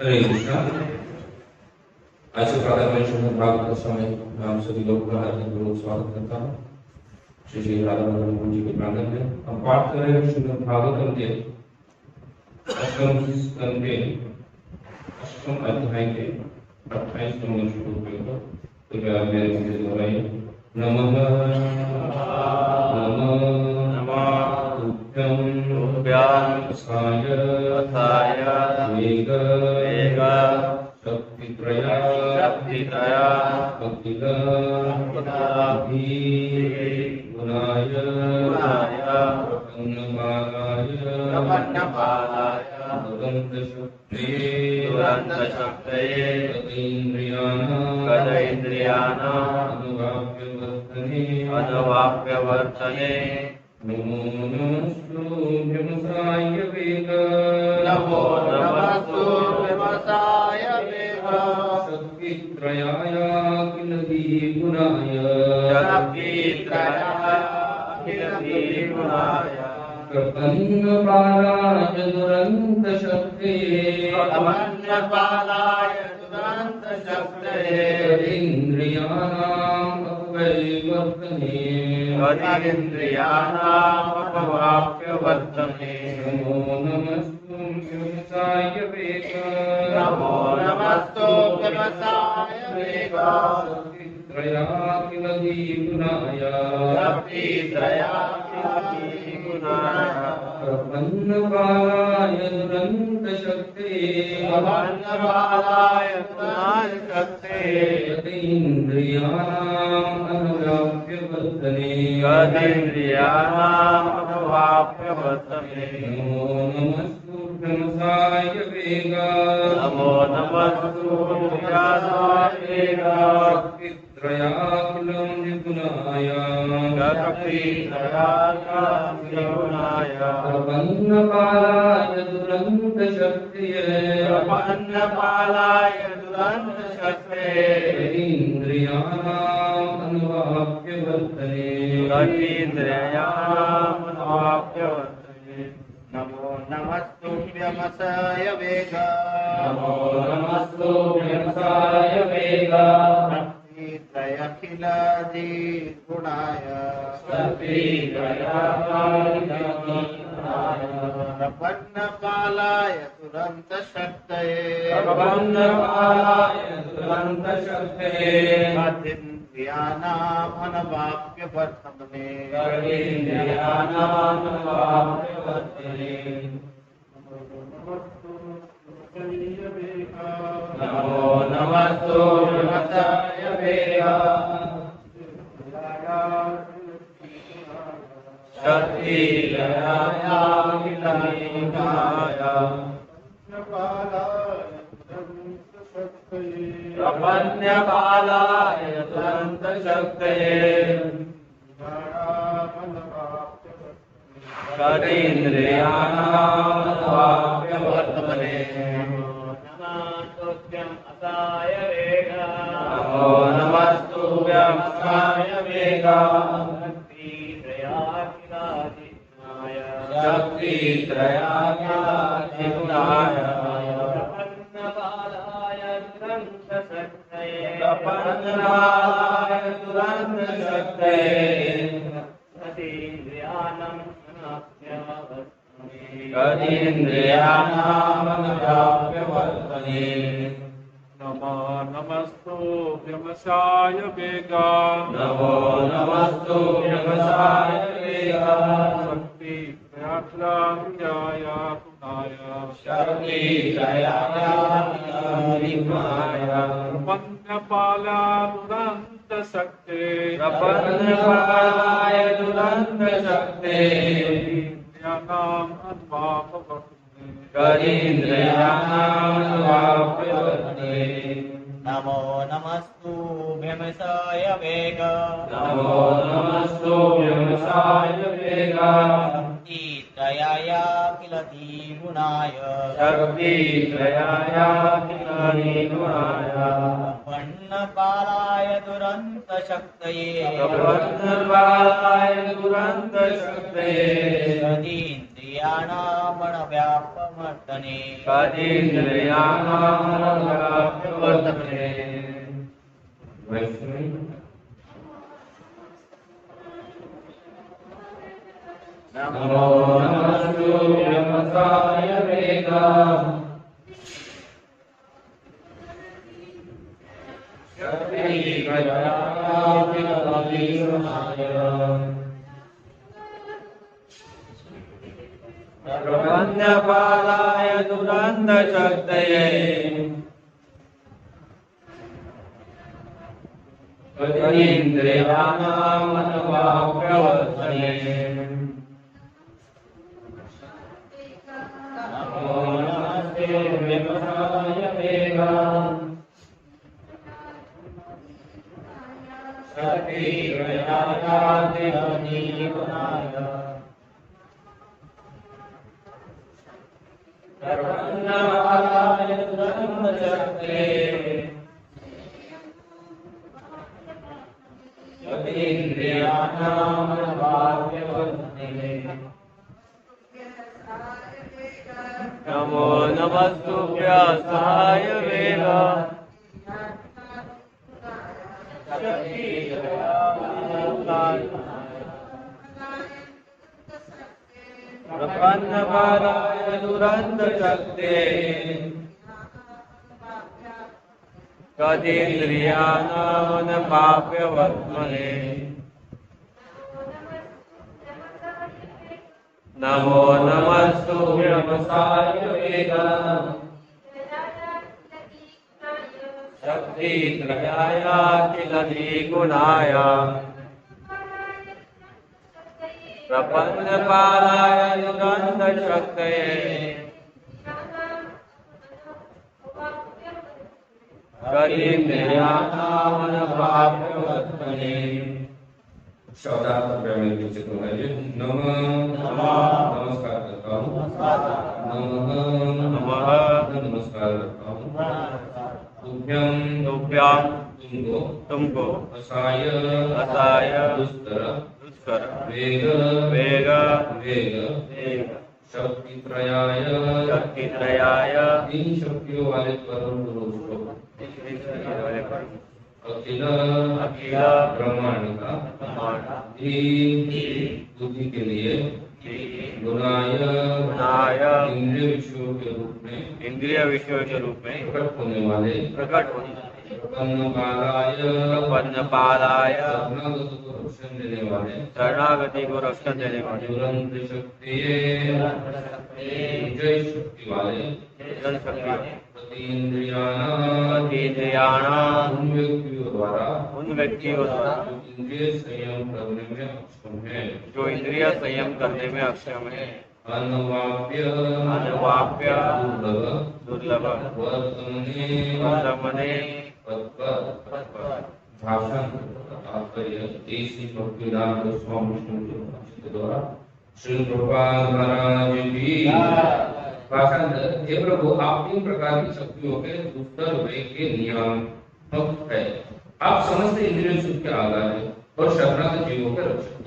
हरे कृष्णा। आज से प्रातः में श्रीमद् भागवत समय मैं आप सभी लोगों का हार्दिक पूर्वक स्वागत करता हूँ। श्री श्री राधा मदन जी के प्रांगण में हम पाठ कर रहे हैं श्रीमद् भागवतम के अष्टम स्कंद के अष्टम अध्याय के 28 नंबर श्लोक को कृपया मेरे से दोहराइए। नमः अनुवाप्यवर्तने नमो नमस्तुभ्यमसाय वेग नमो नमस्तुभ्यमसाय वेग शक्तित्रयाय किल द्विगुणाय प्रपन्नपालाय दुरन्तशक्ते इन्द्रियाणाम् अपवर्तने नमो नमस्तुभ्यमसाय वेग नमो नमस्तुभ्यमसाय वेग शक्तित्रया किल द्विगुणाय प्रपन्नपालाय दुरन्तशक्ते यतीन्द्रियाणाम् अनुवाप्यवर्तने नमो नमस्तुभ्यमसाय वेग नमो नमस्तुभ्यमसाय वेग शक्तित्रया किल द्विगुणाय प्रपन्नपालाय दुरन्तशक्ते इन्द्रियाणाम् अनुवाप्यवर्तने नमो नमस्तुभ्यमसाय वेग नमो नमस्तुभ्यमसाय वेग शक्तित्रयखिलादिगुणाय प्रपन्नपालाय दुरन्तशक्तये इन्द्रियाणाम् अनुवाप्यवर्तने नमो नमस्तुभ्यमसाय वेग प्रपन्नपालाय दुरन्तशक्तये इन्द्रियाणाम् अनुवाप्यवर्तने नमो नमस्तुभ्यमसाय वेग शक्तित्रयाखिलादिगुणाय प्रपन्नपालाय दुरन्तशक्तये इन्द्रियाणाम् अनुवाप्यवर्तने नमो नमस्तुभ्यमसाय वेग नमो नमस्तुभ्यमसाय वेग शक्तित्रयाय गुणाय शक्तित्रयाय प्रपन्नपालाय दुरन्तशक्ते इन्द्रियाणाम् अनुवाप्यवर्तने नमो नमस्तुभ्यमसाय वेग नमो नमस्तुभ्यमसाय वेग शक्तित्रयाय किल द्विगुणाय शक्तित्रयाय किल द्विगुणाय प्रपन्नपालाय दुरन्तशक्तये प्रपन्नपालाय दुरन्तशक्तये सतीन्द्रियाणामणव्यापमर्दने सतीन्द्रियाणामणव्यापमर्दने वैष्णवी नमो नमस्तुभ्यं व्यासाय वेदाय प्रपन्नपालाय दुरन्तशक्तये सतीन्द्रियाणामणव्यापमर्दने नमो नमस्ते व्यासाय वेदाय प्रपन्नपालाय दुरन्तशक्तये सतीन्द्रियाणामणव्यापमर्दने नमो नमस्तुभ्याय वेदाय प्रपन्नपालाय दुरन्तशक्तये सतीन्द्रियाणामणव्यापमर्दने नमो नमस्तुभ्यं व्यासाय वेदाय शक्तित्रयायाखिलनिगुणाय प्रपन्नपालाय दुरन्तशक्तये सतीन्द्रियाणामणव्यापमर्दने शब्दार्थ में विकसित होना है। नमः नमस्कार करता हूँ। नमः नमस्कार करता हूँ। तुभ्यं तुमको असाय दुस्तर वेग शक्तित्रयाय तीन शक्तियों वाले परम पुरुष को अखिल ब्रह्मांड का बुद्धि के लिए गुणाय इंद्रिय विषयों के रूप में प्रकट होने वाले प्रपन्नपालाय शरणागति को रक्षण देने वाले दुरंत शक्ति शक्ति वाले उन व्यक्तियों द्वारा इंद्रिय संयम करने में अक्षम है जो इंद्रिय संयम करने में अक्षम है अनवाप्य दुर्लभ वर्तमने भाषण तात्पर्य ऐसी भक्तिदान स्वामी के द्वारा श्री प्रभुपाद महाराज की भाषण। हे प्रभु, आप तीन प्रकार की शक्तियों के दुस्तर वेग के नियामक है। आप समस्त इंद्रियों सुख के आधार है और शरणागत जीवों के रक्षक।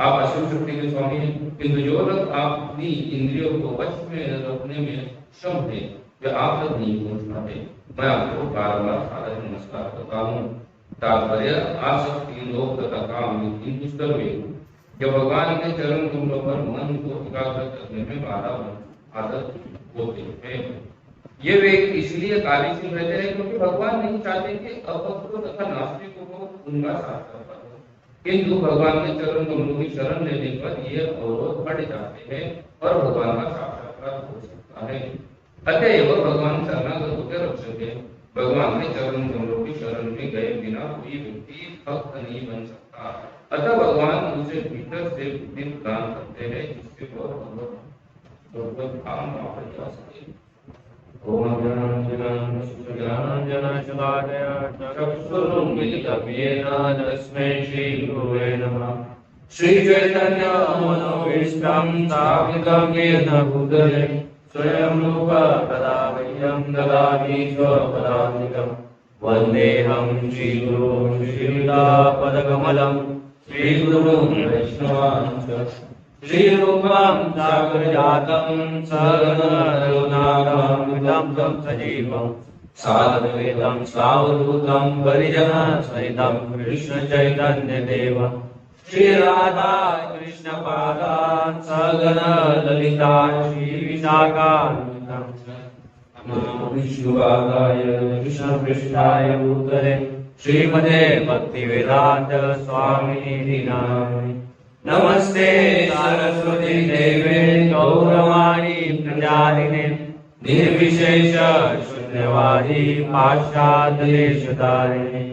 आप असीम शक्ति के स्वामी हैं, किंतु जो लोग अपनी इंद्रियों को वश में रखने में सक्षम है वे आप तक नहीं पहुंच पाते। मैं आपको बार बार सादर नमस्कार करता हूँ। तात्पर्य आसक्ति लोभ तथा काम तीन दुस्तर वेग जो भगवान के चरण कमलों पर मन को एकाग्र करने में बाधा आदत होते हैं। ये वेग इसलिए कार्यशील रहते हैं क्योंकि भगवान नहीं चाहते कि अभक्तों तथा नास्तिकों को उनका साक्षात्कार हो, किंतु भगवान के चरण कमलों की शरण लेने पर ये अवरोध हट जाते हैं और भगवान का साक्षात्कार हो सकता है। अतएव भगवान शरणागत होकर रक्षक है। भगवान के चरण कमलों की शरण में गए बिना कोई व्यक्ति भक्त नहीं बन सकता। अतः भगवान उसे भीतर से बुद्धि प्रदान करते हैं जिससे वह भगवत धाम प्राप्त कर सके। ओम ज्ञानांजनशलाकया चक्षुरुन्मीलितं येन तस्मै श्रीगुरवे नमः। श्रीचैतन्य मनोभीष्टं स्थापितं येन भूतले स्वयं रूप कदा मह्यं ददाति स्वपदान्तिकम्। वन्देऽहं श्रीगुरुं श्रीयुतापदकमलं श्रीगुरुं वैष्णवांश्च श्रीरूपं सागरजातं सहगणरघुनाथान्वितं तं सजीवं साद्वैतं सावधूतं परिजनसहितं कृष्णचैतन्यदेवं श्रीराधा कृष्णपादान् सहगण ललिता श्रीविशाखान्वितं विष्णुपादाय कृष्णपृष्ठाय भूतले श्रीमते भक्तिवेदांत स्वामिनिधि नामिने नमस्ते सरस्वती देवे गौरवाणी प्रचारिणे निर्विशेष शून्यवादी पाश्चात्यदेशतारिणे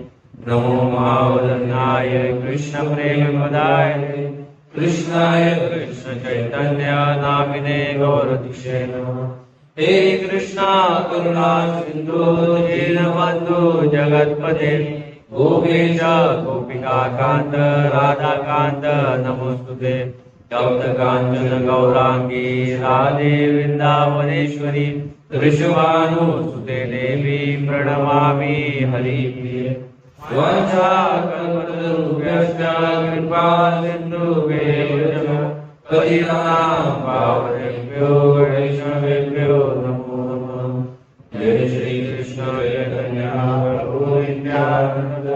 नमो महावदन्याय कृष्ण प्रेमदायिने कृष्णाय कृष्ण चैतन्य नामिने गौरतिशे नमः। हे कृष्णा करुणा सिंधु दीनबंधु जगत्पते गोपेश गोपिकाकांत राधाकांत नमोस्तुते तप्त कांचन गौरांगी राधे वृंदावनेश्वरी वृषभानुसुते देवी प्रणमामि हरिप्रिये वाञ्छाकल्पतरुभ्यश्च कृपा सिन्धुभ्येव च पतितानां पावनेभ्यो वैष्णवेभ्यो नमो नमः। जय श्री कृष्ण चैतन्य प्रभु नित्यानंद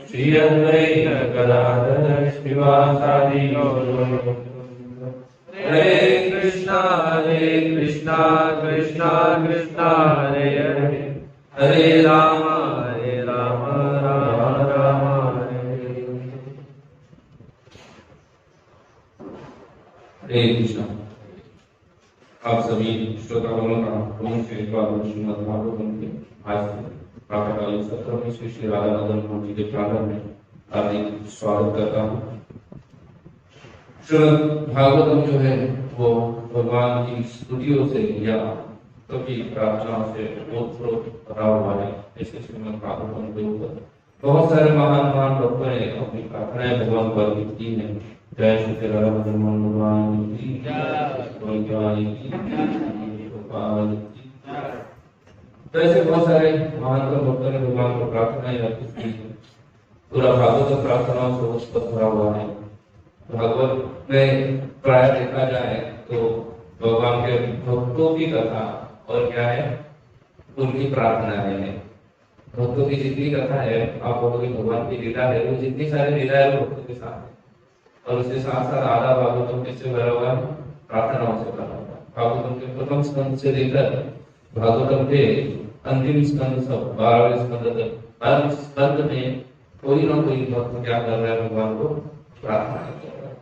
श्री अद्वैत गदाधर श्रीवासादि गौरभक्तवृंद। हरे कृष्णा कृष्णा कृष्णा हरे हरे हरे राम राम राम हरे हरे। हरे कृष्णा। आप सभी श्रोतागणों का पुनः से एक बार श्रीमद् भागवतम के आज प्रातःकालीन सत्र में श्री राधा मदन मोहन जी के प्रांगण में हार्दिक स्वागत करता हूँ। श्रीमद् भागवतम जो है वो भगवान की स्तुतियों से या कभी प्रार्थनाओं से ओतप्रोत भरा हुआ है। ऐसे श्रीमद् भागवतम के ऊपर बहुत सारे महान महान भक्तों ने अपनी प्रार्थनाएं भगवान को अर्पित की हैं। जय श्री राधा मदन मोहन भगवान की तो ऐसे बहुत सारे महान भक्तों ने भगवान को प्रार्थनाएं अर्पित की है। पूरा भागवत प्रार्थनाओं से ओतप्रोत भरा हुआ है। भागवत में प्राय देखा जाए तो भगवान के भक्तों की कथा और क्या है उनकी प्रार्थनाएं हैं। भक्तों की जितनी कथा है आप बोलोगे भगवान की लीला है, वो जितनी सारी लीला है वो भक्तों के साथ है। और उसके साथ साथ आधा भागवतम किससे भरा हुआ है? प्रार्थनाओं से भरा हुआ है। भागवतम के प्रथम स्कंद से लेकर भागवतम के अंतिम स्कंद सब 12वें स्कंद तक हर स्कंद में कोई ना कोई भक्त क्या कर रहा है? भगवान को प्रार्थना कर रहा है।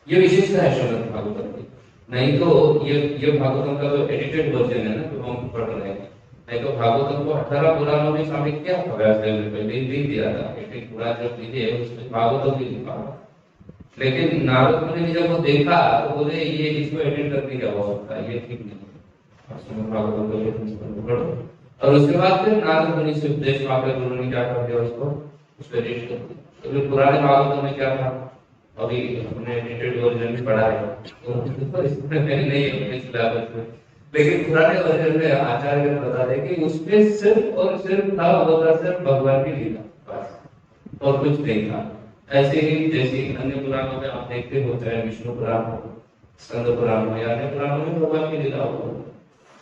ये विशेषता है श्रीमद् भागवतम की। नहीं तो ये भागवतम का जो एडिटेड वर्जन है ना जो हम पढ़ रहे हैं, नहीं तो भागवतम को 18 पुराणों में शामिल क्या व्यास देव ने पहले लिख दिया था। 18 पुराण जब लिखे उसमें भागवतम भी लिखा। लेकिन नारद मुनि ने जब वो देखा तो बोले ये इसको एडिट करने की आवश्यकता है, ये ठीक नहीं है। भागवतम को पढ़ो। और उसके बाद फिर नारद मुनि से उपदेश पाकर गुरु ने क्या कर दिया उसको एडिट कर दिया। तो पुराने भागवतम में क्या था? अभी हमने एडिटेड वर्जन में पढ़ा है तो इसमें नहीं है सिलेबस में। लेकिन पुराने वर्जन में आचार्य बता रहे कि उसमें सिर्फ और सिर्फ था वो था सिर्फ भगवान की लीला बस, और कुछ नहीं था। ऐसे ही जैसे अन्य पुराणों में आप देखते हो, चाहे विष्णु पुराण हो, स्कंद पुराण हो या अन्य पुराणों में भगवान की लीला हो,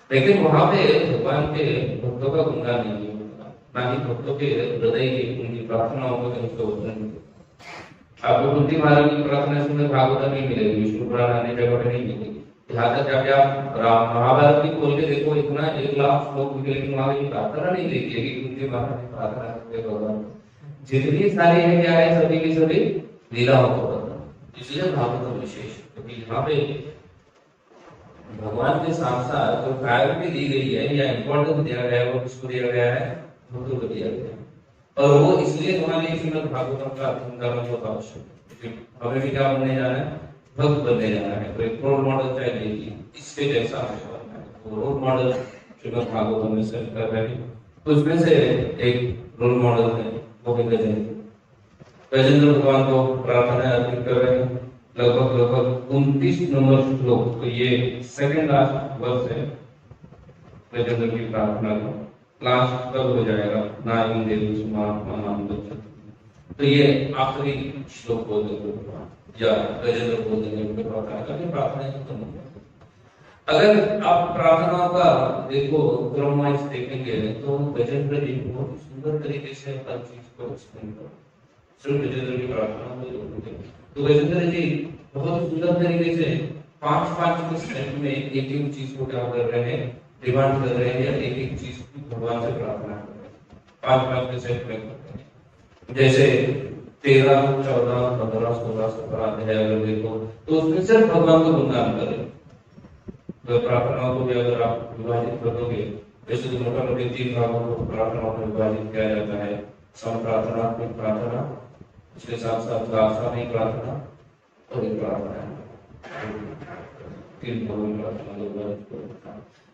लेकिन वहां पे भगवान के भक्तों का गुणगान नहीं होता, ना ही भक्तों के हृदय की उनकी प्रार्थनाओं को कहीं से होता नहीं। आपको कुंती महाराज की प्रार्थना सुनने भागवत नहीं मिलेगी, विष्णु पुराण अन्य जगह पे नहीं मिलेगी। यहाँ तक जाके आप महाभारत की खोल के देखो, इतना 1 लाख श्लोक लिखे, लेकिन वहां की प्रार्थना नहीं देखिएगी कुंती महाराज की प्रार्थना करते भगवान। जितनी सारी है क्या है, सभी की सभी लीलाओं को पता। इसलिए भागवत विशेष, क्योंकि यहाँ पे भगवान के साथ साथ जो प्रायोरिटी दी गई है या इम्पोर्टेंस दिया गया है वो किसको दिया गया है? भक्तों को दिया गया है। और वो इसलिए हमारे श्रीमद् भागवतम का अध्ययन करना बहुत आवश्यक है। हमें भी क्या बनने जाना है? भक्त बनने जाना है। तो एक रोल मॉडल चाहिए, इसके जैसा हमें बनना है। तो रोल मॉडल श्रीमद् भागवतम में सेट कर रहे हैं। उसमें से एक रोल मॉडल है गोविंद जयंती। गजेंद्र भगवान को प्रार्थना अर्पित कर रहे हैं। लगभग 29 नंबर श्लोक, तो ये सेकंड लास्ट वर्स है गजेंद्र की प्रार्थना का। लास्ट कब हो जाएगा, नायं देवी सुमात्मानं गच्छति। तो ये आखिरी श्लोक बोल देंगे या गजेंद्र बोल देंगे उनके प्रार्थना खत्म हो गया। अगर आप प्रार्थना का देखो क्रम वाइज देखेंगे तो गजेंद्र जी बहुत सुंदर तरीके से हर चीज को एक्सप्लेन कर, सिर्फ गजेंद्र की प्रार्थना में तो गजेंद्र जी बहुत सुंदर तरीके से 5-5 स्टेप में एक चीज को क्या कर रहे हैं, डिमांड कर रहे हैं या एक चीज की भगवान से प्रार्थना कर रहे हैं। 5-5 स्टेप में कर रहे हैं, जैसे 13, 14, 15, 16, 17 अध्याय अगर देखो तो उसमें सिर्फ भगवान को गुणगान करें। प्रार्थनाओं को भी अगर आप विभाजित कर दोगे, वैसे तो मोटा मोटी 3 भागों को प्रार्थनाओं में विभाजित किया जाता है, सम प्रार्थनात्मक प्रार्थना, उसके साथ साथ साप्ताहिक प्रार्थना और एक प्रार्थना, 3 भागों में प्रार्थना।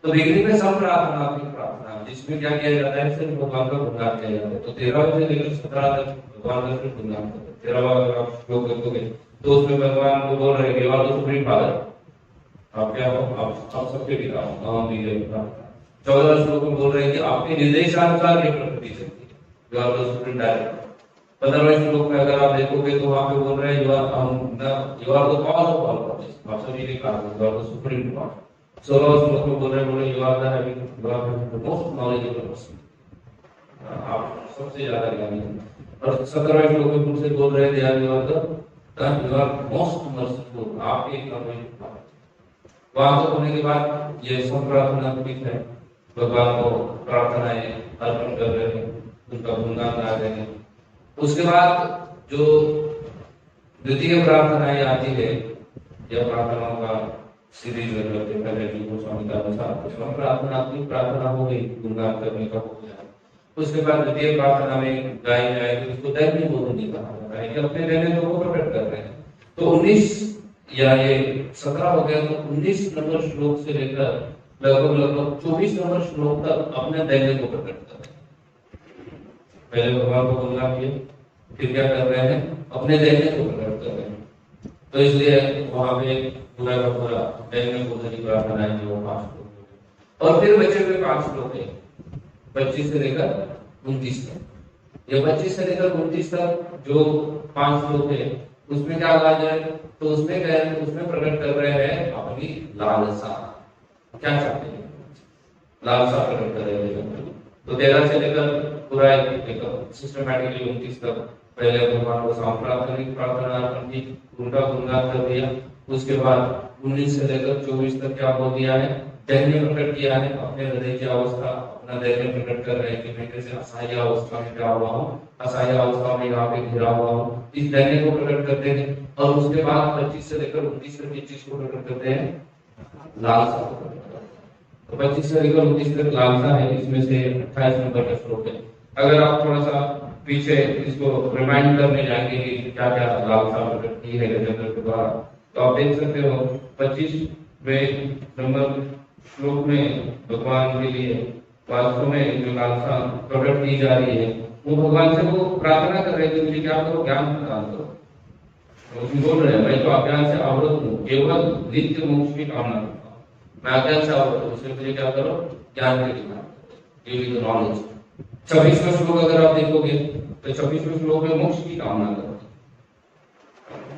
तो बेगनी में सम प्रार्थनात्मक प्रार्थना जिसमें क्या किया जाता है, सिर्फ भगवान का गुणगान किया जाता है। तो 13 से लेकर 17 तक भगवान का सिर्फ गुणगान करते हैं। 13वां अगर आप श्लोक देखोगे तो उसमें भगवान को बोल रहे हैं, you are the supreme father, आप क्या हो, आप सबके पिता हो, हम भी है पिता। 14 श्लोक में बोल रहे हैं कि आपके निर्देशानुसार ये प्रकृति चलती है, you are the supreme director. 15वें श्लोक में अगर आप देखोगे तो वहां पे बोल रहे हैं, you are the cause of all problems, आप सभी के कारण, you are the supreme cause. 16वें श्लोक में बोल रहे हैं, you are the most knowledgeable person, आप सबसे ज्यादा ज्ञानी हैं। और 17वें श्लोक में फिर से बोल रहे हैं, यू आर मोस्ट मर्सीफुल, आप एक करुणा। वहां तक होने के बाद ये सब प्रार्थना है, भगवान को प्रार्थनाएं अर्पण कर रहे हैं, उनका गुणगान गा रहे हैं। उसके बाद जो द्वितीय प्रार्थनाएं आती है या प्रार्थनाओं का सीरीज देखा जाए जो स्वामी का अनुसार, उसमें प्रार्थना हो गई, गुणगान करने का हो गया। उसके बाद द्वितीय प्रार्थना में गाई जाएगी, उसको दैनिक बोधनी कहा जाता है कि अपने रहने को प्रकट कर रहे हैं। तो 19 या ये 17 हो गया, तो 19 नंबर श्लोक से लेकर लगभग 24 नंबर श्लोक तक अपने दैन्य को प्रकट कर रहे हैं। पहले भगवान को गुणगान किए, फिर क्या कर रहे हैं, अपने दैन्य को प्रकट कर रहे हैं। तो इसलिए वहां पे पूरा का पूरा दैन्य को प्रार्थना है जो 5 श्लोक, और फिर बचे हुए 5 श्लोक है 25 से लेकर 29 तक। ये 25 से लेकर 29 तक जो 5 श्लोक है उसमें क्या कहा जाए, तो उसमें प्रकट कर रहे हैं अपनी लालसा, क्या चाहते हैं, लालसा प्रकट कर रहे हैं। तो 13 से लेकर पूरा सिस्टमैटिकली 29 तक पहले भगवान को सांप्रार्थनिक प्रार्थना अर्पण की, उनका गुणगान कर दिया। उसके बाद 19 से लेकर 24 तक क्या बोल दिया है, दैन्य प्रकट किया है, अपने हृदय की अवस्था, अपना दैन्य प्रकट कर रहे हैं कि मैं कैसे असहाय अवस्था में क्या हुआ हूँ, असहाय अवस्था में यहाँ पे घिरा हुआ हूँ, इस दैन्य को प्रकट करते हैं। और उसके बाद 25 से लेकर 29 तक इस चीज को प्रकट करते हैं, लालसा को प्रकट करते हैं। तो 25 से लेकर 29 तक लालसा है, इसमें से 28 नंबर का श्लोक है। अगर आप थोड़ा सा पीछे इसको रिमाइंड करने जाएंगे कि क्या क्या लालसा प्रकट की है गजेंद्र के द्वारा, तो आप देख सकते हो 25वें नंबर श्लोक में भगवान के लिए वास्तव में जो लालसा प्रकट की जा रही है, वो भगवान से वो प्रार्थना कर रहे हैं कि मुझे क्या करो, ज्ञान प्रदान करो। उसमें बोल रहे हैं, मैं तो अज्ञान से आवृत हूँ, केवल नित्य मोक्ष की कामना करता हूँ, मैं अज्ञान से आवृत हूँ, उसमें मुझे क्या करो, ज्ञान की कामना करो, नॉलेज। 26वां श्लोक अगर आप देखोगे तो 26वें श्लोक में मोक्ष की कामना करो।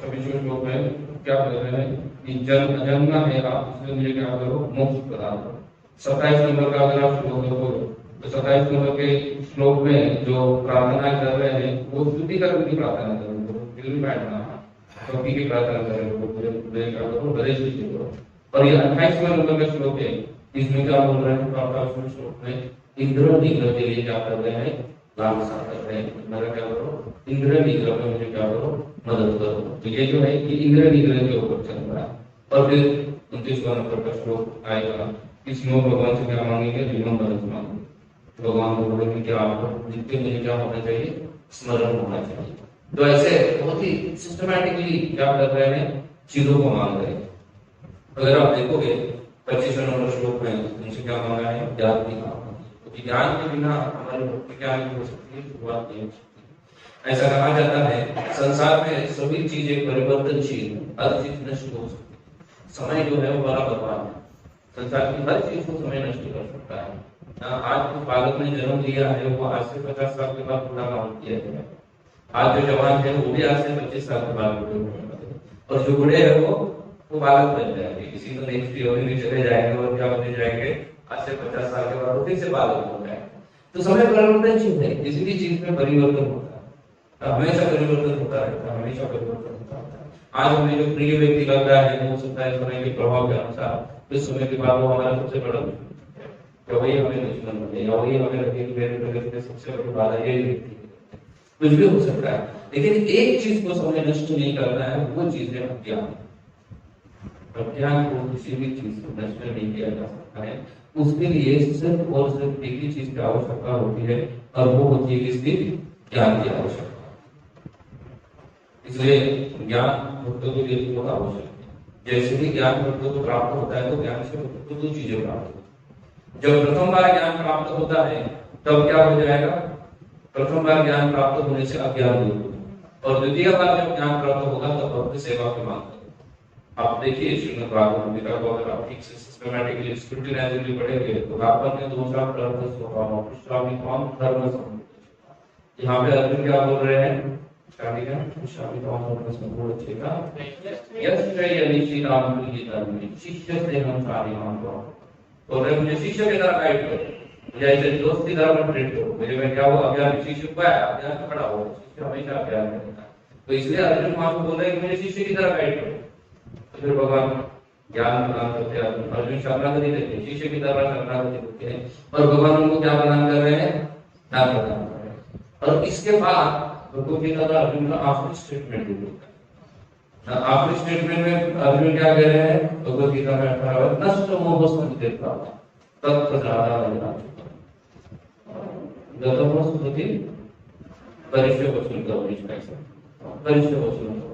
26वें श्लोक में क्या कर रहे हैं कि जन्म है आप, इसलिए मुझे क्या करो, मोक्ष प्रदान करो। 27 नंबर का अगर आप श्लोक देखोगे तो 27 नंबर के श्लोक में जो प्रार्थना कर रहे हैं वो स्तुति करने की प्रार्थना कर रहे हैं, तो की प्रार्थना कर रहे हैं। और ये 28वें नंबर का श्लोक है, इसमें क्या बोल रहे हैं, 28वें श्लोक में इंद्र निग्रह के लिए क्या कर रहे हैं, लालसा कर रहे हैं, मेरा क्या करो, इंद्र निग्रह में मुझे क्या करो, मदद करो। तो ये जो है कि इंद्र निग्रह के ऊपर चल रहा है। और फिर 29वां नंबर का श्लोक आएगा, इसमें भगवान से क्या मांगेंगे, रिमेम्बरेंस मांगेंगे। भगवान को बोलेंगे कि आपको नित्य मुझे क्या होना चाहिए, स्मरण होना चाहिए। तो ऐसे बहुत ही सिस्टमैटिकली क्या कर रहे हैं, चीजों को मांग रहे हैं। अगर आप देखोगे 25वें नंबर श्लोक में उनसे क्या मांगा है, ज्ञान की मांग, क्योंकि ज्ञान के बिना हमारी भक्ति क्या नहीं हो सकती, शुरुआत नहीं हो सकती। ऐसा कहा जाता है संसार में सभी चीजें परिवर्तनशील, हर चीज नष्ट हो सकती है। समय जो है वो बड़ा बलवान है, संसार की हर चीज को समय नष्ट कर सकता है। आज कुछ बालक ने जन्म लिया है, वो आज से 50 साल के बाद पूरा काम किया है। आज जो जवान है वो भी आज से 25 साल के बाद बूढ़े होने वाले हैं। और जो बूढ़े हैं वो बालक बन जाएंगे, किसी तो नेक्स्ट ईयर में चले जाएंगे और क्या बने जाएंगे, आज से 50 साल के बाद फिर से बालक हो जाएंगे। तो समय परिवर्तनशील है, किसी भी चीज में परिवर्तन होता है, हमेशा परिवर्तन होता रहता है, हमेशा परिवर्तन होता है। आज हमें जो प्रिय व्यक्ति लग रहा है, हो सकता है समय के प्रभाव के अनुसार कुछ समय के बाद वो हमारा सबसे बड़ा तो वही हमें दुश्मन बने, या वही हमें लगे कि मेरे प्रगति में सबसे बड़ी बाधा यही व्यक्ति है। कुछ भी हो सकता है, लेकिन एक चीज को समय नष्ट नहीं करना है, वो चीज है अज्ञान। अज्ञान को किसी भी चीज को नष्ट नहीं किया जा सकता है। उसके लिए सिर्फ और सिर्फ एक ही चीज की आवश्यकता होती है, और वो होती है किसकी? ज्ञान की आवश्यकता। इसलिए ज्ञान भक्तों के लिए बहुत आवश्यक है। जैसे ही ज्ञान भक्तों को प्राप्त होता है, तो ज्ञान से भक्तों को 2 चीजें प्राप्त होती है। जब प्रथम बार ज्ञान प्राप्त होता है, तब क्या हो जाएगा? प्रथम बार ज्ञान प्राप्त होने से अज्ञान दूर होगा, और द्वितीय बार जब ज्ञान प्राप्त होगा तब भक्त सेवा की मांग करेगा। आप देखिए श्रीमद् भागवत गीता को अगर आप ठीक से सिस्टमैटिकली स्क्रूटिनाइजली पढ़ेंगे तो भागवत में 2 शब्द अर्थ स्वभाव पुष्टामि त्वाम धर्म संपूर्ण। यहाँ पे अर्जुन क्या बोल रहे हैं? शादी का पुष्टामि त्वाम धर्म संपूर्ण चेता यस्य यनिशिताम प्रियतम शिष्य से हम शादीमान को। और मुझे शिष्य की तरह गाइड करो, मुझे ऐसे दोस्त की तरह ट्रीट करो। मेरे में क्या हुआ? अज्ञान शिष्य को आया, अज्ञान में खड़ा हो, शिष्य हमेशा अज्ञान में रहता है। तो इसलिए अर्जुन मां को बोल रहे हैं कि मुझे शिष्य की तरह गाइड करो। तो फिर भगवान ज्ञान प्रदान करते हैं। अर्जुन शरणागति देते हैं, शिष्य की तरह शरणागति देते हैं, और भगवान उनको क्या प्रदान कर रहे हैं? ज्ञान प्रदान कर रहे हैं। और इसके बाद भगवत गीता का अर्जुन का आखिरी स्टेटमेंट होता है। आखिरी स्टेटमेंट में अर्जुन क्या कह रहे हैं? भगवत गीता में 18 नष्ट मोह संकेत तत्प्रसादा गतम सुधि परिचय वसूल करो, परिचय वसूल करो।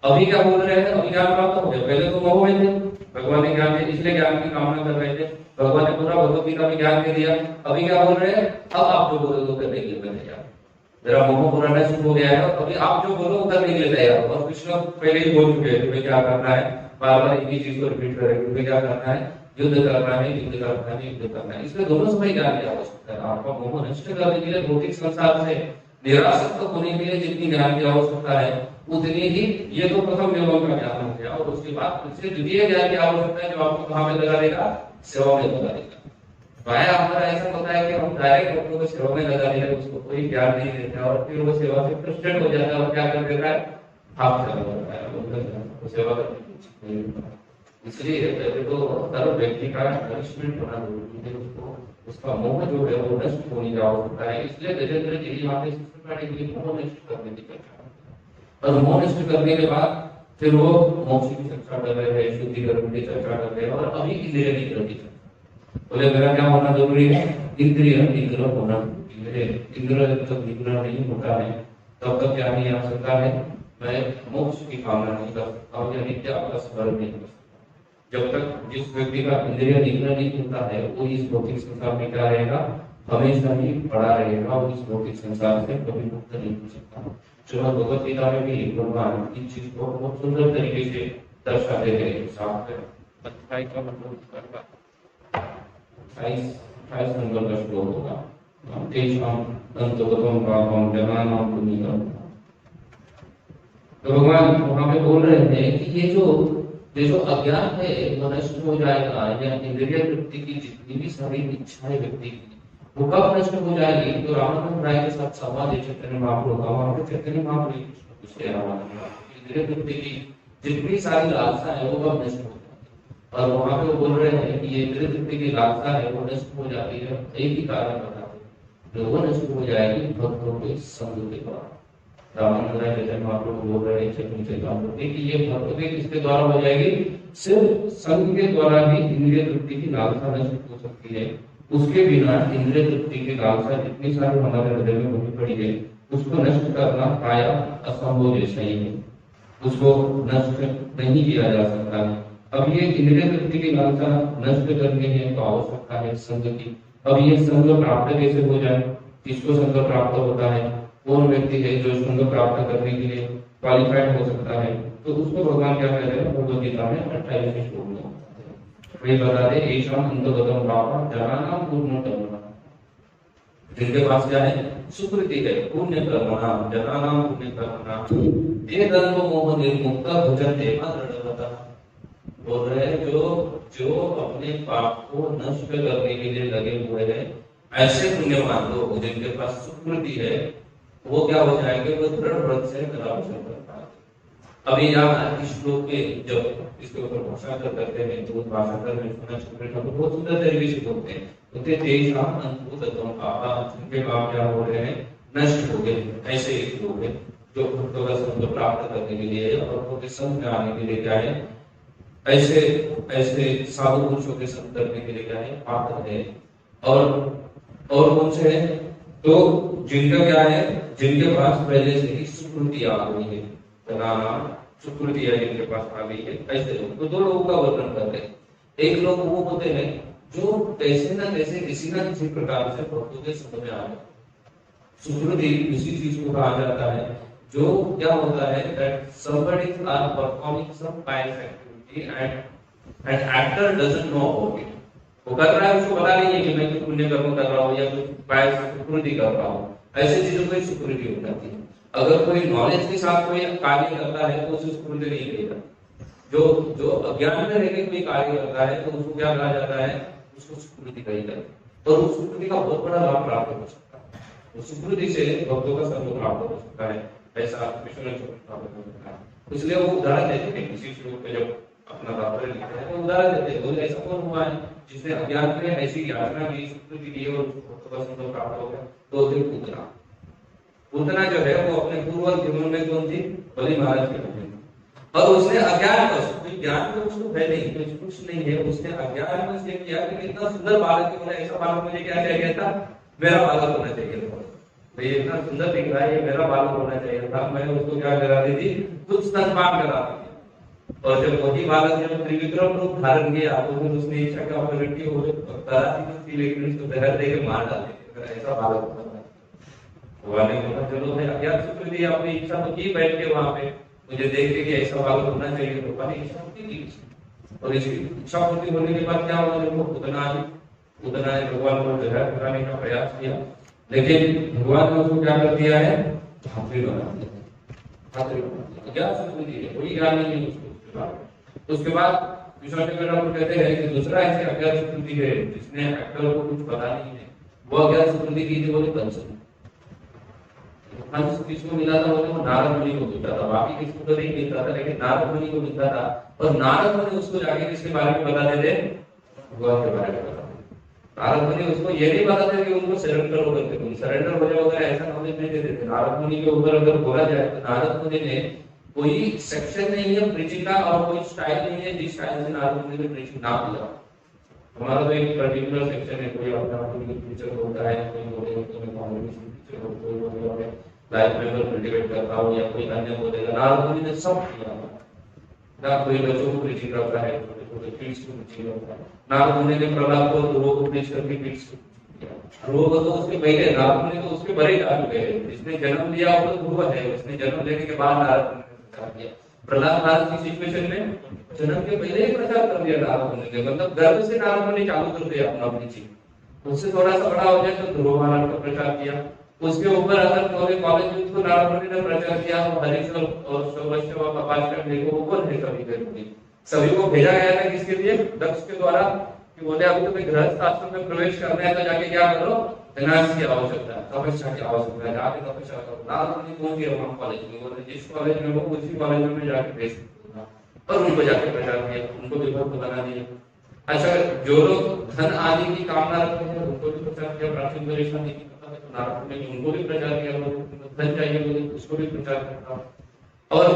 अभी क्या बोल रहे हैं? अभी ज्ञान प्राप्त हो गया, पहले तो मोह में थे, भगवान ने ज्ञान दिया, इसलिए ज्ञान की कामना कर रहे थे, भगवान ने पूरा भगवत गीता में ज्ञान दे दिया। अभी क्या बोल रहे हैं? अब आप जो बोलो तो करने के लिए तैयार, मेरा मोह पूरा नष्ट हो गया है, और अभी आप जो बोलो करने के लिए तैयार हो। और कृष्ण पहले ही बोल चुके हैं तुम्हें क्या करना है, बार बार एक ही चीज को रिपीट करेंगे, तुम्हें क्या करना है? युद्ध करना है, युद्ध करना है, युद्ध करना है। इसमें दोनों समय ज्ञान की आवश्यकता है। आपका मोह नष्ट करने के लिए, भौतिक संसार से निरासक्त होने के लिए जितनी ज्ञान की आवश्यकता है, उतनी ही ये तो प्रथम नियमों का ज्ञान हो गया, और उसके बाद फिर से द्वितीय ज्ञान की आवश्यकता है, जो आपको कहाँ में लगा देगा? सेवा में लगा देगा। प्रायः हमारा ऐसा होता है कि हम डायरेक्ट लोगों को सेवा में लगा देते हैं, उसको कोई ज्ञान नहीं देते, और फिर वो सेवा से फ्रस्ट्रेट हो जाता है, और क्या कर देता है? हाथ चला जाता है, वो सेवा करने। इसलिए पहले तो हर व्यक्ति का नरिशमेंट होना जरूरी है, उसको उसका मोह जो है वो नष्ट होने की आवश्यकता है। इसलिए धीरे धीरे यहाँ पे सिस्टमैटिकली मोह नष्ट करने की चर्चा, और मोह नष्ट करने के बाद फिर वो मोक्ष की चर्चा कर रहे हैं, शुद्धिकरण की चर्चा कर रहे हैं, और अभी इंद्रिय निग्रह की चर्चा। बोले मेरा क्या होना जरूरी है? इंद्रिय निग्रह होना। इंद्रिय तक निग्रह नहीं होता है तब तक क्या नहीं आ सकता है? मैं मोक्ष की कामना नहीं कर सकता हूँ, या नित्य का स्मरण नहीं कर सकता। जब तक जिस व्यक्ति का इंद्रिय निग्रह नहीं होता है, वो इस भौतिक संसार में क्या रहेगा? हमेशा ही पड़ा रहेगा, और इस भौतिक संसार से कभी मुक्त नहीं हो सकता। श्रीमद् भगवत गीता में भी भगवान इस चीज को बहुत सुंदर तरीके से दर्शाते हैं। साफ है, अध्याय का मतलब 28 नंबर का श्लोक होगा। तो भगवान वहां पे बोल रहे हैं कि ये जो अज्ञान है वो नष्ट हो जाएगा, या इंद्रिय तृप्ति की जितनी भी सारी इच्छाएं व्यक्ति की, वो कब नष्ट हो जाएगी? तो रामानंद राय के साथ संवाद चैतन्य महाप्रभु का, वहां पे चैतन्य महाप्रभु पूछते हैं रामानंद, इंद्रिय तृप्ति की जितनी सारी लालसा है वो कब नष्ट हो जाएगी? और वहां पे वो बोल रहे हैं कि ये इंद्रिय तृप्ति की लालसा है वो नष्ट हो जाती है, एक ही कारण बताते हैं, वो नष्ट हो जाएगी भक्तों के संग के द्वारा। रामानंद राय चैतन्य महाप्रभु बोल रहे हैं चैतन्य चैतन्य कि ये भक्त के किसके द्वारा हो जाएगी? सिर्फ संग के द्वारा ही इंद्रिय तृप्ति की लालसा नष्ट हो सकती है। उसके बिना इंद्रिय तृप्ति की लालसा जितनी सारी हमारे हृदय में बनी पड़ी है, उसको नष्ट करना प्राय असंभव जैसा ही है, उसको नष्ट नहीं किया जा सकता है। अब ये इंद्रिय तृप्ति की लालसा नष्ट करने की तो आवश्यकता है संग की। अब ये संग प्राप्त कैसे हो जाए? किसको संग प्राप्त होता है? कौन व्यक्ति है जो संग प्राप्त करने के लिए क्वालिफाइड हो सकता है? तो उसको भगवान क्या कह रहे हैं भगवद गीता में 28वें श्लोक में। वही बता दे ईशान अंतगतम भाव जनानां पूर्ण कर्मणा, जिनके पास क्या है सुकृति है पुण्य कर्मणा जनानां पुण्य कर्मणा ये द्वंद्व मोह निर्मुक्त भजन्ते दृढ़व्रता। बोल रहे हैं जो अपने पाप को नष्ट करने के लिए लगे हुए हैं ऐसे पुण्यवान लोग जिनके पास सुकृति है वो क्या हो जाएंगे, वो दृढ़ व्रत से मेरा भजन करता है। अभी यहाँ इस श्लोक में जब इसके ऊपर भाषांतर करते हैं तो भाषांतर में बहुत सुंदर तरीके से बोलते हैं, बोलते तेषां अनुभूतत्वं पापा, जिनके पाप क्या हो रहे हैं नष्ट हो गए। ऐसे लोग हैं जो भक्तों का संग प्राप्त करने के लिए और भक्तों के संग में आने के लिए क्या है, ऐसे साधु पुरुषों के संग करने के लिए क्या है पात्र है। और कौन से है, तो जिनका क्या है, जिनके पास पहले से ही सुकृति आ गई है, सुकृति है जिनके पास आ गई है, ऐसे लोग। तो दो लोगों का वर्णन कर रहे हैं। एक लोग वो होते हैं जो कैसे ना कैसे किसी ना किसी प्रकार से भक्तों के संग में आ गए। सुकृति इसी चीज को कहा जाता है जो क्या होता है that somebody are performing some pious activity and actor doesn't know about it। वो कर रहा है, उसको पता नहीं है कि मैं कुछ पुण्य कर्म कर रहा हूँ या कुछ पायस सुकृति कर रहा हूँ, ऐसी चीजों को सुकृति हो जाती है। अगर कोई नॉलेज के साथ कोई कार्य करता है तो उसे सुकृति नहीं कहेगा। जो अज्ञान में रहकर कोई कार्य करता है तो उसको क्या कहा जाता है, उसको सुकृति कही जाती है। और उस सुकृति का बहुत बड़ा लाभ प्राप्त हो सकता है, उस सुकृति से भक्तों का संग प्राप्त हो सकता है, ऐसा विष्णु प्राप्त हो सकता है। इसलिए वो उदाहरण देते हैं किसी श्लोक पे जब अपना तात्पर्य लिखते हैं तो उदाहरण देते हैं, बोले ऐसा कौन हुआ है जिसने अज्ञान में ऐसी याचना की, सुकृति की और भक्तों का संग प्राप्त हो गया, तो पूतना पूतना जो है वो अपने पूर्व जीवन में कौन थी, बलि महाराज की पत्नी, और उसने अज्ञान का ज्ञान तो उसको है नहीं, कुछ नहीं है, उसने अज्ञान में से किया कि कितना सुंदर बालक है, ऐसा बालक मुझे क्या चाहिए था, मेरा बालक होना चाहिए था, तो ये इतना सुंदर दिख रहा है, ये मेरा बालक होना चाहिए था, मैं उसको क्या करा दी थी, कुछ स्तनपान करा दी। और जब वही बालक जब त्रिविक्रम रूप धारण किया तो फिर उसने इच्छा का प्रवृत्ति हो करा दी, लेकिन उसको जहर देकर मार डाले। ऐसा बालक होता है वाले होना, चलो भाई अज्ञात सुकृति अपनी इच्छा तो की बैठ के वहां पे, मुझे देख के कि ऐसा बालक होना चाहिए, तो पानी इच्छा होती थी। और इसी इच्छा पूर्ति होने के बाद क्या हुआ, देखो उतना ने भगवान को जहर कराने का प्रयास किया, लेकिन भगवान ने उसको क्या कर दिया है, धात्री बना दिया। अज्ञात सुकृति है, कोई ज्ञान नहीं है उसको। उसके बाद कहते हैं कि दूसरा ऐसे अज्ञात सुकृति है जिसने एक्टर को कुछ पता नहीं है, वो अज्ञात सुकृति की थी, बोले पंच किसको मिला था, वो नारद मुनि को मिलता था, बाकी किसको तो नहीं मिलता था, लेकिन नारद मुनि को मिलता था। और नारद मुनि उसको जाके किसके बारे में बताते थे, भगवान के बारे में बताते। नारद मुनि उसको ये नहीं बताते कि उनको सरेंडर हो करके, सरेंडर हो जाए वगैरह ऐसा नॉलेज नहीं देते थे। नारद मुनि के ऊपर अगर बोला जाए तो नारद मुनि ने कोई सेक्शन नहीं है प्रीचिंग का, और कोई स्टाइल नहीं है जिस स्टाइल से नारद मुनि ने प्रीचिंग ना किया। हमारा तो एक पर्टिकुलर सेक्शन है, कोई अपना टीचर होता है, कोई बोलेगा तो मैं कॉम्युनिकेशन टीचर हूं, कोई बोलेगा लाइफ मेंबर कल्टीवेट करता हूं, या कोई अन्य बोलेगा। नारद मुनि ने सब किया ना, कोई बच्चों को प्रीचिंग करता है, छोटे छोटे किड्स को प्रीचिंग करता है। नारद मुनि ने प्रहलाद को ध्रुव को प्रीच करके किड्स को किया। ध्रुव तो उसके पहले, नारद मुनि तो उसके बड़े आ चुके हैं, जिसने जन्म लिया वो तो ध्रुव है, उसने जन्म लेने के बाद नारद मुनि ने प्रचार किया। प्रहलाद महाराज की सिचुएशन में जन्म के पहले ही प्रचार कर दिया नारद मुनि ने, मतलब गर्भ से नारद मुनि चालू कर दिया अपना प्रीचिंग। उससे थोड़ा सा बड़ा हो जाए तो ध्रुव महाराज का प्रचार किया। उसके ऊपर अगर कॉलेज में उसको नारद मुनि ने प्रचार किया, हरीश और सौवैश्य और कपालचंद देखो वो कौन है, सभी को भेजा गया था किसके लिए, दक्ष के द्वारा, कि बोले अब तुम्हें गृहस्थ आश्रम में प्रवेश करना है तो जाके क्या करो, धनाश की आवश्यकता है, तपस्या की आवश्यकता है, जाके तपस्या करो। नारद मुनि पहुंच गए वहां कॉलेज में, बोले जिस कॉलेज में वो उसी कॉलेज में जाके भेज दूंगा, और उनको जाके प्रचार किया, उनको भी भक्त बना दिया। अच्छा, जो लोग धन आदि की कामना रखते हैं उनको भी प्रचार किया, प्राचीन परेशानी की नारद मुनि उनको भी प्रचार किया, धन चाहिए बोले उसको भी प्रचार करता। और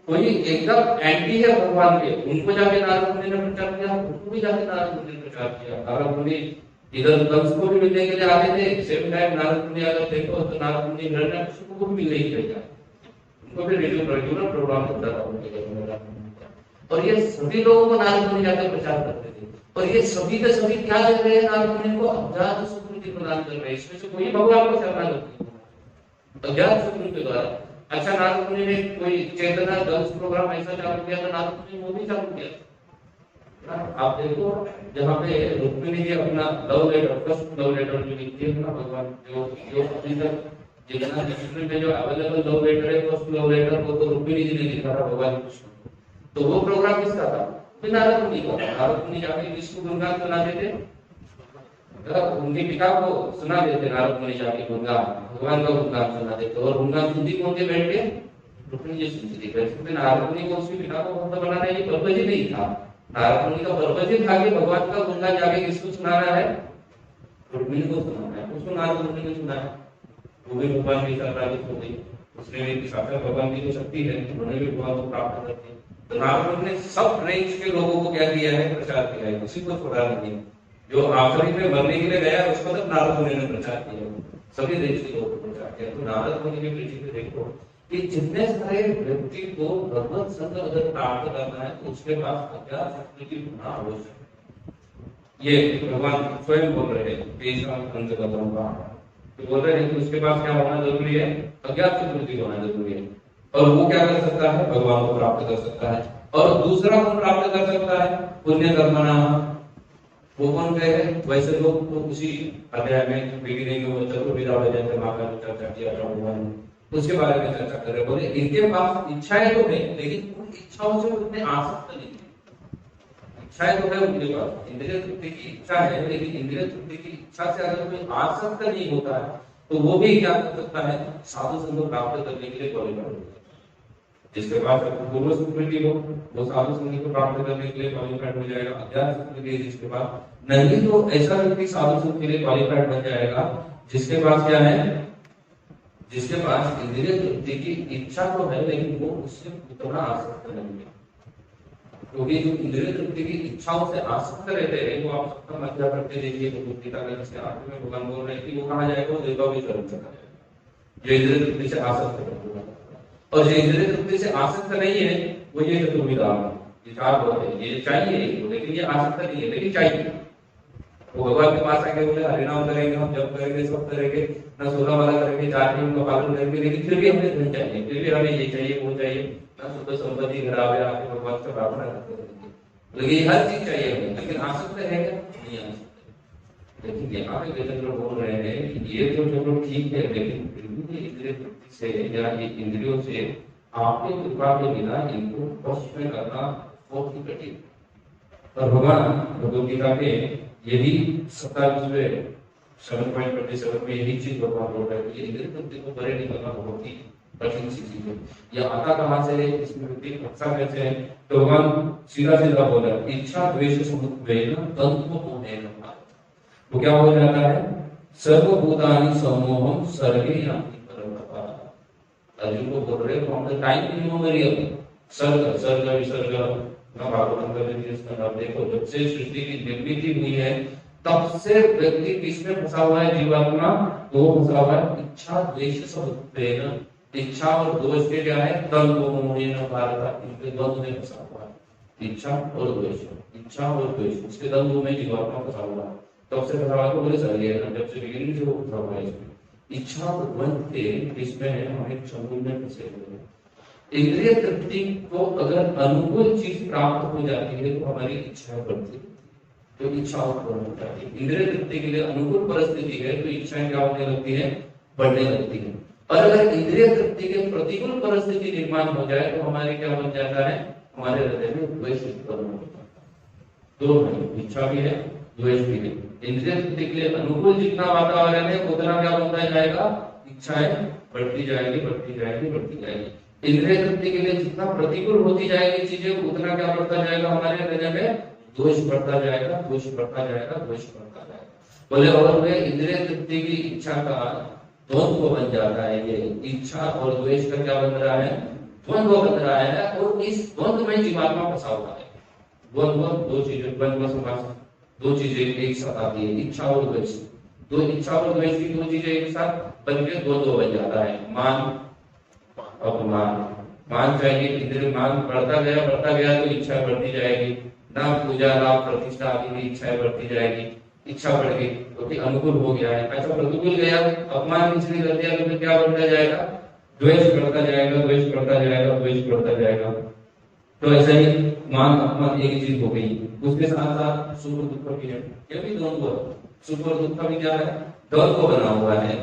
कोई एकदम एंटी है भगवान के, उनको जाके नारद मुनि ने प्रचार किया, उनको भी जाके नारद मुनि ने प्रचार किया। नारद मुनि इधर कंस को भी मिलने के लिए आते थे, सेम टाइम नारद मुनि अगर देखो तो नारद मुनि हिरण्यकशिपु को भी मिलने ही गया, उनको भी रेगुलर प्रोग्राम होता था उनके घर में। और ये सभी लोगों को नारद मुनि जाकर प्रचार करते थे, और ये सभी के सभी क्या दे रहे हैं, नारद मुनि को अज्ञात सुकृति प्रदान कर रहे हैं। इसमें से कोई भगवान को शरणागति नहीं, अज्ञात सुकृति द्वारा। अच्छा, नारद मुनि ने कोई चेतना गर्ल्स प्रोग्राम ऐसा चालू किया था, नारद मुनि वो भी चालू किया, आप देखो जहाँ पे रुक्मिणी जी अपना love letter, first love letter जो लिखती है ना भगवान, जो जो अभी तक जितना डिक्शनरी में जो अवेलेबल लव लेटर है, फर्स्ट लव लेटर वो तो रुक्मिणी जी ने लिखा था भगवान कृष्ण को। तो वो प्रोग्राम किसका था? नारद मुनि का। नारद मुनि जाके किसको गुणगान सुनाते थे? उनके पिता को सुना देते नारद मुनि जाके गुणगान, भगवान का गुणगान सुना देते। और गुणगान सुनती कौन थे बैठ के? रुक्मिणी जी सुनती थी। वैसे नारद मुनि को उसके पिता को भक्त बनाना ये पर्पज ही नहीं था। नारद मुनि का पर्पज ही था कि भगवान का गुणगान जाके किसको सुनाना है? रुक्मिणी को सुनाना है। उसको नारद मुनि ने सुनाया, वो भी भगवान की प्राप्त हो गई। उसने भी साक्षात भगवान की जो शक्ति है उन्होंने भी भगवान को प्राप्त कर दिया। तो नारद मुनि ने सब रेंज के लोगों को क्या किया है? प्रचार किया है, किसी को छोड़ा नहीं। जो आखिरी में मरने के लिए गया उसको तक नारद मुनि ने प्रचार किया, सभी रेंज के लोगों को प्रचार किया। तो नारद मुनि के पीछे में देखो कि जितने सारे व्यक्ति को भगवत संग अगर प्राप्त करना है तो उसके पास अज्ञात शक्ति की होना आवश्यक। ये भगवान स्वयं बोल रहे हैं तो बोल रहे हैं कि उसके पास क्या होना जरूरी है? अज्ञात शक्ति होना जरूरी है। और वो क्या कर सकता है? भगवान को प्राप्त कर सकता है। और दूसरा कौन प्राप्त कर सकता है? पुण्य कर्मणा। वो कौन कहे? वैसे लोग तो उसी अध्याय में बिगिनिंग में चतुर्विधा वैजयंत महाकाल में चर्चा किया था भगवान, उसके बारे में चर्चा कर रहे। बोले इनके पास इच्छाएं तो है लेकिन उन इच्छाओं से उतने आसक्त नहीं है। इच्छाएं तो है उनके पास, इंद्रिय तृप्ति की इच्छा है, लेकिन इंद्रिय तृप्ति की इच्छा से अगर कोई आसक्त नहीं होता है तो वो भी क्या कर सकता है? साधु संग प्राप्त करने के लिए क्वालिफाइड होता है। जिसके पास पूर्व स्वीकृति हो वो साधु संग को प्राप्त करने के लिए क्वालिफाइड हो जाएगा। अज्ञात स्वीकृति जिसके पास नहीं, तो ऐसा व्यक्ति साधु संग के लिए क्वालिफाइड बन जाएगा जिसके पास क्या है? जिसके पास इंद्रिय तृप्ति की इच्छा तो है लेकिन वो उससे उतना आसक्त नहीं है। क्योंकि जो इंद्रिय तृप्ति की इच्छाओं से आसक्त रहते हैं वो आप सबका मध्य करके देखिए तो गीता का जिसके आखिर में भगवान बोल रहे हैं कि वो कहाँ जाएगा? वो देवता भी चला जाएगा जो इंद्रिय तृप्ति से आसक्त है। और जो इंद्रिय तृप्ति से आसक्त नहीं है वो ये चतुर्विधा ये चार होते हैं, ये चाहिए लेकिन ये आसक्त नहीं है लेकिन चाहिए। वो भगवान के पास आएंगे, बोले हरिनाम करेंगे, हम जप करेंगे, सब करेंगे, ना 16 वाला करेंगे, 4 नियम का पालन करेंगे, लेकिन फिर भी हमें धन चाहिए, फिर भी हमें ये चाहिए वो चाहिए, ना सुख संपत्ति घर आवे आके भगवान से प्रार्थना करते रहेंगे। लेकिन हर चीज चाहिए हमें, लेकिन आसक्त है क्या? नहीं आसक्त। लेकिन यहाँ पे वेदांत बोल रहे हैं कि ये तो चलो ठीक है लेकिन फिर भी इंद्रिय तृप्ति से या ये इंद्रियों से आपके कृपा के बिना इनको वश में करना बहुत ही कठिन। और भगवान भगवद गीता के यही 27वें 7.27 में यही चीज भगवान बोल रहे हैं कि इंद्रिय तृप्ति को परे निकलना बहुत ही कठिन सी चीज है। यह आता कहाँ से है? इसमें व्यक्ति फंसा कैसे है? तो भगवान सीधा सीधा बोला इच्छा द्वेष समुद्वेन तंत्व मोहेन। तो क्या हो जाता है? सर्वभूतानि सम्मोहम सर्वे यान्ति परमतः। अर्जुन को बोल रहे फ्रॉम द टाइम इमोरियल सर्ग सर्ग विसर्ग भागवत में देखो जब से सृष्टि की निर्मिति हुई है तब से व्यक्ति किसमें फंसा हुआ है? जीवात्मा तो फंसा हुआ है इच्छा द्वेष समुद्वेन। इच्छा और दोष के क्या है? द्वंद्व मोहेन भारत, इनके द्वंद्व में फंसा हुआ है। इच्छा और द्वेष, इच्छा और द्वेष, इसके द्वंद्व में जीवात्मा फंसा हुआ है। तब से फंसा हुआ तो बोले चाहिए जब से बिगिनिंग से वो फंसा हुआ है इसमें। इच्छा और द्वंद्व के इसमें हमें चंगुल में फंसे हुए हैं। इंद्रिय तृप्ति को अगर अनुकूल चीज प्राप्त हो जाती है तो हमारी इच्छा बढ़ती है, तो इच्छा उत्पन्न हो जाती है। इंद्रिय तृप्ति के लिए अनुकूल परिस्थिति है तो इच्छाएं क्या होने लगती है? बढ़ने लगती है। और अगर इंद्रिय तृप्ति के प्रतिकूल परिस्थिति निर्माण हो जाए तो हमारे क्या बन जाता है? हमारे हृदय में द्वेष उत्पन्न हो जाता है। दोनों है, इच्छा भी है द्वेष भी है। इंद्रिय तृप्ति के लिए अनुकूल जितना वातावरण है उतना क्या बनता जाएगा? इच्छाएं बढ़ती जाएगी बढ़ती जाएगी बढ़ती जाएगी। इंद्रिय तृप्ति के लिए जितना प्रतिकूल होती जाएगी चीजें उतना क्या बढ़ता जाएगा? हमारे हृदय में द्वेष बढ़ता जाएगा द्वेष बढ़ता जाएगा द्वेष बढ़ता जाएगा। बोले और वे इंद्रिय तृप्ति की इच्छा का द्वंद्व बन जाता है। ये इच्छा और द्वेष का क्या बन रहा है? द्वंद्व बन रहा है। और इस द्वंद्व में जीवात्मा फंसा हुआ है। द्वंद्व दो चीजें, द्वंद्व समास दो चीजें एक साथ आती है, इच्छा और द्वेष। दो इच्छा और द्वेष की दो चीजें एक साथ बनके द्वंद्व बन जाता है। मान अपमान, मान चाहिए, इंद्रिय मान बढ़ता गया तो इच्छा बढ़ती जाएगी, ना पूजा लाभ प्रतिष्ठा आदि की इच्छाएं बढ़ती जाएगी, इच्छा बढ़ गई क्योंकि अनुकूल हो गया है। ऐसा प्रतिकूल गया, अपमान इसलिए कर दिया तो क्या बढ़ता जाएगा? द्वेष बढ़ता जाएगा द्वेष बढ़ता जाएगा द्वेष बढ़ता जाएगा। तो ऐसा ही मान अपमान एक चीज हो गई, उसके साथ साथ सुख और दुख भी है, ये भी द्वंद्व है। सुख और दुख का भी क्या है, द्वंद्व बना हुआ है।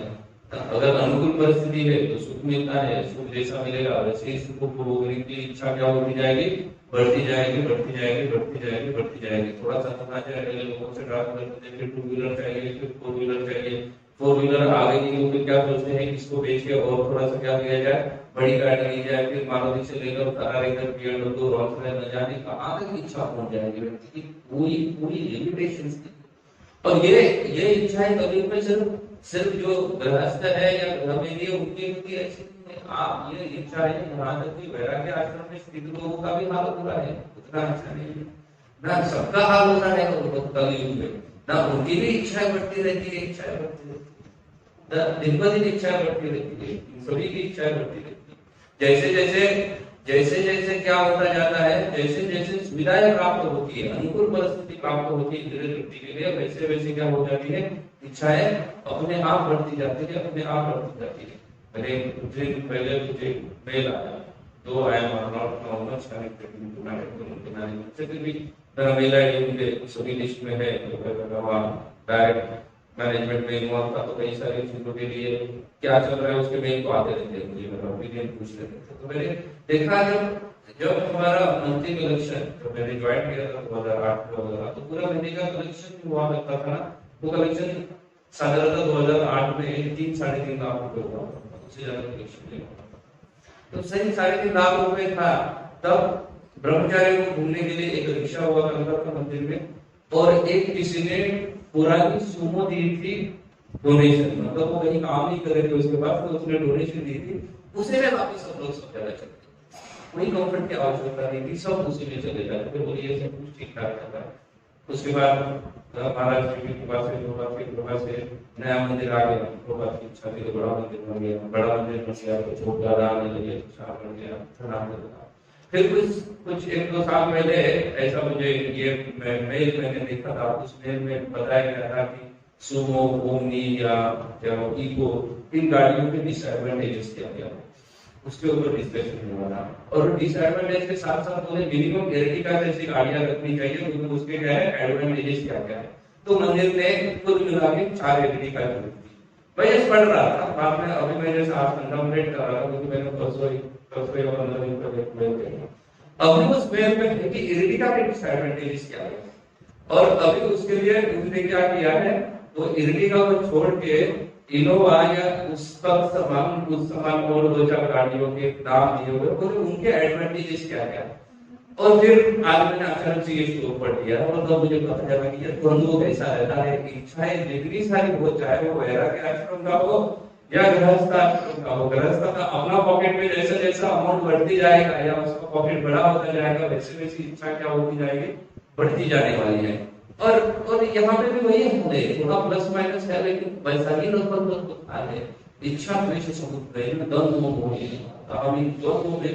अगर अनुकूल परिस्थिति है तो सुख मिलता है, सुख जैसा मिलेगा वैसे ही सुख को भोगने की इच्छा क्या होती जाएगी, बढ़ती जाएगी, बढ़ती जाएगी, बढ़ती जाएगी, बढ़ती जाएगी। थोड़ा सा थका जाएगा, लोगों से ड्राइव करते, फिर टू व्हीलर चाहिए, फिर फोर व्हीलर चाहिए, फोर व्हीलर आ गई नहीं, फिर क्या सोचते हैं इसको बेच के और थोड़ा सा क्या किया जाए, बड़ी गाड़ी ली जाए, फिर मारुति से लेकर फरारी तक, BMW, रोल्स रॉयस न जाने कहाँ तक इच्छा पहुंच जाएगी व्यक्ति की, पूरी पूरी लिमिटेशंस की। और ये इच्छाएं कभी में सिर्फ जो गृहस्थ है या घर में लिए उनकी होती है, ऐसी नहीं है। आप ये इच्छाएं यहाँ तक कि वैराग्य आश्रम में स्थित लोगों का भी हाल बुरा है, उतना अच्छा नहीं है ना, सबका हाल हो रहा है कलयुग में ना, उनकी भी इच्छाएं बढ़ती रहती है, इच्छाएं बढ़ती रहती है, दिन ब दिन इच्छाएं बढ़ती रहती है, सभी की इच्छाएं बढ़ती रहती है। जैसे जैसे क्या होता जाता है, जैसे जैसे सुविधाएं प्राप्त होती है, अनुकूल परिस्थिति प्राप्त होती है धीरे धीरे के लिए, वैसे वैसे क्या हो जाती है, इच्छाएं अपने आप बढ़ती जाती है, अपने आप बढ़ती जाती है। अरे कुछ दिन पहले मुझे मेल आया, तो I am not much connected to my से भी मेरा मेल आईडी मुझे सभी लिस्ट में है, तो वहाँ डायरेक्ट मैनेजमेंट में इन्वॉल्व था, तो कई सारी चीजों के लिए क्या चल रहा है उसके मेल तो आते रहते हैं, मुझे मेरा ओपिनियन पूछ लेते थे। तो मैंने देखा जब हमारा मंथली कलेक्शन जब मैंने ज्वाइन किया था 2008 तो पूरा महीने का कलेक्शन हुआ करता था ना, वो कलेक्शन साधारणतः 2008 में 3-3.5 लाख रुपए हुआ, उससे ज्यादा कलेक्शन नहीं हुआ। तो सही 3.5 लाख रुपए था, तब ब्रह्मचारी को घूमने के लिए एक रिक्शा हुआ करता था मंदिर में, और एक किसी ने पुरानी सुमो दी थी डोनेशन, मतलब वो कहीं काम नहीं कर रहे थे उसके बाद, तो उसने डोनेशन दी थी, उसे में वापस सब लोग सब जगह चलते, कोई कंफर्ट की आवश्यकता नहीं थी, सब उसी में चले जाते थे, बोलिए सब कुछ ठीक ठाक था। उसके बाद महाराज जी की कृपा से नया मंदिर आ गया, कृपा की इच्छा थी तो बड़ा मंदिर बन गया, बड़ा मंदिर बन गया तो छोटा आने लगे, अच्छा बन गया, अच्छा लगा। फिर कुछ 1-2 साल पहले ऐसा मुझे ये मेल मैंने देखा था, उस मेल में बताया गया था कि सुमो, ओमनी या इको, इन गाड़ियों के डिसएडवांटेजेस क्या क्या, उसके ऊपर डिस्कशन हुआ था। और डिसएडवांटेज के साथ साथ बोले मिनिमम एर्टिगा जैसी गाड़ियां रखनी चाहिए, क्योंकि उसके क्या है एडवांटेजेस क्या क्या है। तो मंदिर में कुल मिला के 4 एर्टिगा थी। मैं ये पढ़ रहा था, बाद में अभी मैं जैसे आप कंडमरेट कर रहा था, क्योंकि मैंने परसों या 15 दिन पहले मेल किया। अभी उस मेल में है कि एर्टिगा के डिसएडवांटेजेस क्या है, और अभी उसके लिए उसने क्या किया है, तो एर्टिगा को छोड़ के इनोवा या उस समान और 2-4 गाड़ियों के नाम दिए हुए, और उनके एडवांटेजेस क्या क्या। और फिर आज मैंने अचानक से ये शुरू पढ़ दिया, और तब मुझे पता चला कि ये द्वंद्व कैसा रहता है, इच्छाएं जितनी सारी हो, चाहे वो वैराग्य आश्रम का हो या गृहस्थ आश्रम का हो, गृहस्थ का अपना पॉकेट में जैसा जैसा अमाउंट बढ़ती जाएगा या उसका पॉकेट बड़ा होता जाएगा, वैसे वैसी इच्छा क्या होती जाएगी, बढ़ती जाने वाली है। और यहाँ पे भी वही है, थोड़ा प्लस माइनस है, लेकिन वैसा ही लगभग है। इच्छा द्वेष समुद्र में द्वंद्व में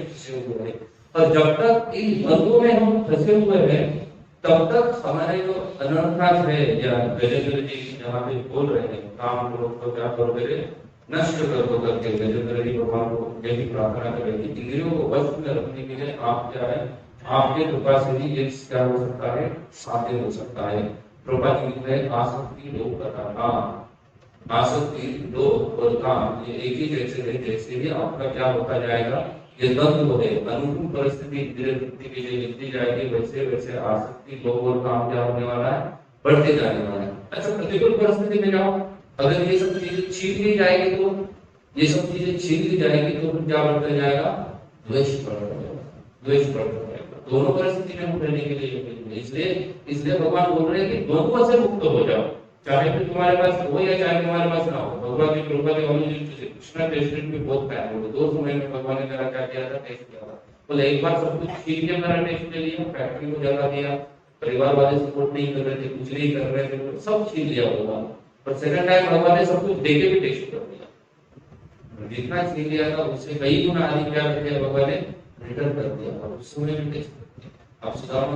फंसे हुए हैं, और जब तक इन द्वंद्वों में हम फंसे हुए हैं, तब तक हमारे जो अनर्थात है या गजेंद्र जी जहाँ पे बोल रहे हैं, काम करो तो क्या करो, मेरे नष्ट कर दो करके गजेंद्र जी भगवान को यही प्रार्थना करेंगे। इंद्रियों को वश में रखने के लिए आप क्या है, आपके कृपा से ही ये क्या हो सकता है, साध्य हो सकता है। कृपा जी है आसक्ति लोभ का काम, आसक्ति लोभ और काम ये एक ही जैसे है, जैसे ही आपका क्या होता जाएगा, ये द्वंद्व है, अनुकूल परिस्थिति धीरे धीरे के लिए मिलती जाएगी, वैसे वैसे आसक्ति लोभ और काम क्या होने वाला है, बढ़ते जाने वाला है। अच्छा, प्रतिकूल परिस्थिति में जाओ, अगर ये सब चीजें छीन ली जाएगी, तो ये सब चीजें छीन ली जाएगी तो क्या बढ़ता जाएगा, द्वेष बढ़ता जाएगा, द्वेष बढ़ता जाएगा। दोनों परिस्थिति में हम रहने के लिए इसलिए भगवान बोल रहे हैं कि द्वंद्व से मुक्त हो जाओ, चाहे फिर तुम्हारे पास हो या चाहे तुम्हारे पास ना हो। भगवान की कृपा से कृष्णा टेस्ट में बहुत खाया, 2 समय में भगवान ने मेरा क्या किया था, टेस्ट किया था। बोले एक बार सब कुछ छीन के मेरा टेस्ट ले लिया, फैक्ट्री को जला दिया, परिवार वाले सपोर्ट नहीं कर रहे थे, कुछ नहीं कर रहे थे, सब छीन लिया भगवान। पर सेकंड टाइम भगवान ने सब कुछ देके भी टेस्ट कर दिया, जितना छीन लिया था उससे कई गुना अधिक क्या किया भगवान ने, रिटर्न कर दिया, और उस समय भी टेस्ट कर दिया। अब सुदामा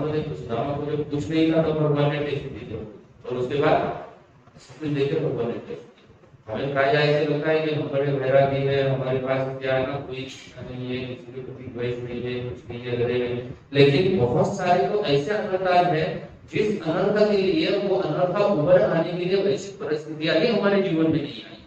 को जब कुछ नहीं था तो भगवान ने टेस्ट दिया, और उसके बाद सब कुछ देके भगवान ने टेस्ट दिया। हमें प्राय ऐसे लगता है कि हम बड़े वैरागी है, हमारे पास क्या है ना, कोई नहीं है, किसी के प्रति द्वेष नहीं है, कुछ नहीं है, हरे हैं। लेकिन बहुत सारे तो ऐसे अनर्थान है, जिस अनर्थ के लिए वो अनर्थ उभर आने के लिए वैसी परिस्थितियां ही हमारे जीवन में नहीं आई।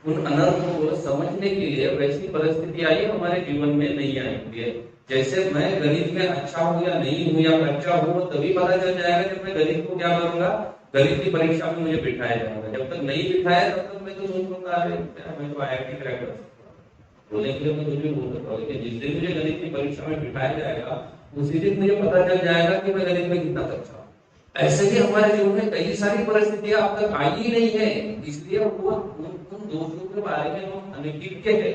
उन अनर्थों को समझने के लिए वैसी परिस्थितियां ही हमारे जीवन में नहीं आई है। जैसे मैं गणित में अच्छा हूँ या नहीं हूँ या कच्चा हूँ, तभी पता चल जाएगा जब मैं गणित को क्या करूंगा, गणित की परीक्षा में मुझे बिठाया जाएगा। जब तक नहीं बिठाया तब तक मैं तो सोचूंगा अरे मैं तो IIT क्रैक कर सकता हूँ, बोलने के लिए मैं कुछ भी बोल सकता हूँ। लेकिन जिस दिन मुझे गणित की परीक्षा में बिठाया जाएगा, उसी दिन मुझे पता चल जाएगा कि मैं गणित में कितना कच्चा हूँ। ऐसे ही हमारे जीवन में कई सारी परिस्थितियां अब तक आई ही नहीं है, इसलिए वो उन दोषों के बारे में हम अनिश्चित है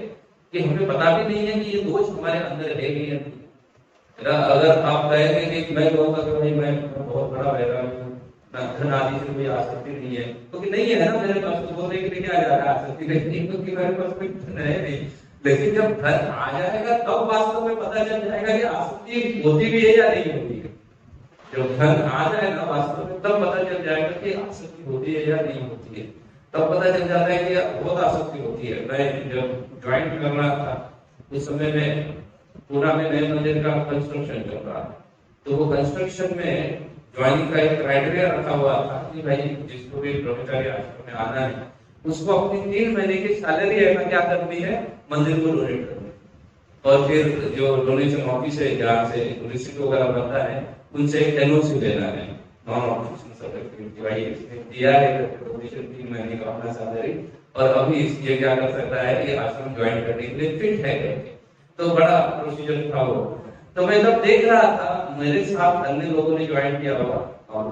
कि हमें पता भी नहीं है कि ये दोष हमारे अंदर है या नहीं। अगर आप कहेंगे कि मैं कहूँगा कि भाई मैं बहुत बड़ा वैरागी हूँ, धन आदि से कोई आसक्ति नहीं है, क्योंकि नहीं है ना मेरे पास, तो बोलने के लिए क्या जा रहा है आसक्ति नहीं, क्योंकि मेरे पास कोई धन है नहीं। लेकिन जब धन आ जाएगा तब वास्तव में पता चल जाएगा कि आसक्ति होती भी है या नहीं होती है। जब धन आ जाएगा वास्तव में तब पता चल जाएगा कि आसक्ति होती है या नहीं होती है। तब पता चल जाता है कि बहुत आसक्ति होती है। मैं जब ज्वाइन कर रहा था उस समय में पूरा में नए मंदिर का कंस्ट्रक्शन चल रहा था, तो वो कंस्ट्रक्शन में ज्वाइनिंग का एक क्राइटेरिया रखा हुआ था कि भाई जिसको भी ब्रह्मचारी आश्रम में आना है उसको अपनी 3 महीने की सैलरी ऐसा क्या करनी है, मंदिर को डोनेट करनी है। और फिर जो डोनेशन ऑफिस है जहाँ से रिसिप्ट वगैरह बनता है उनसे एक NOC लेना है, नॉन ऑफिशियल सर्टिफिकेट की, भाई इसने दिया है डोनेशन 3 महीने का अपना सैलरी, और अभी ये क्या कर सकता है कि आश्रम ज्वाइन करने के लिए फिट है करके। तो बड़ा प्रोसीजर था वो। तो मैं जब देख रहा था मेरे साथ अन्य लोगों ने ज्वाइन किया हुआ, और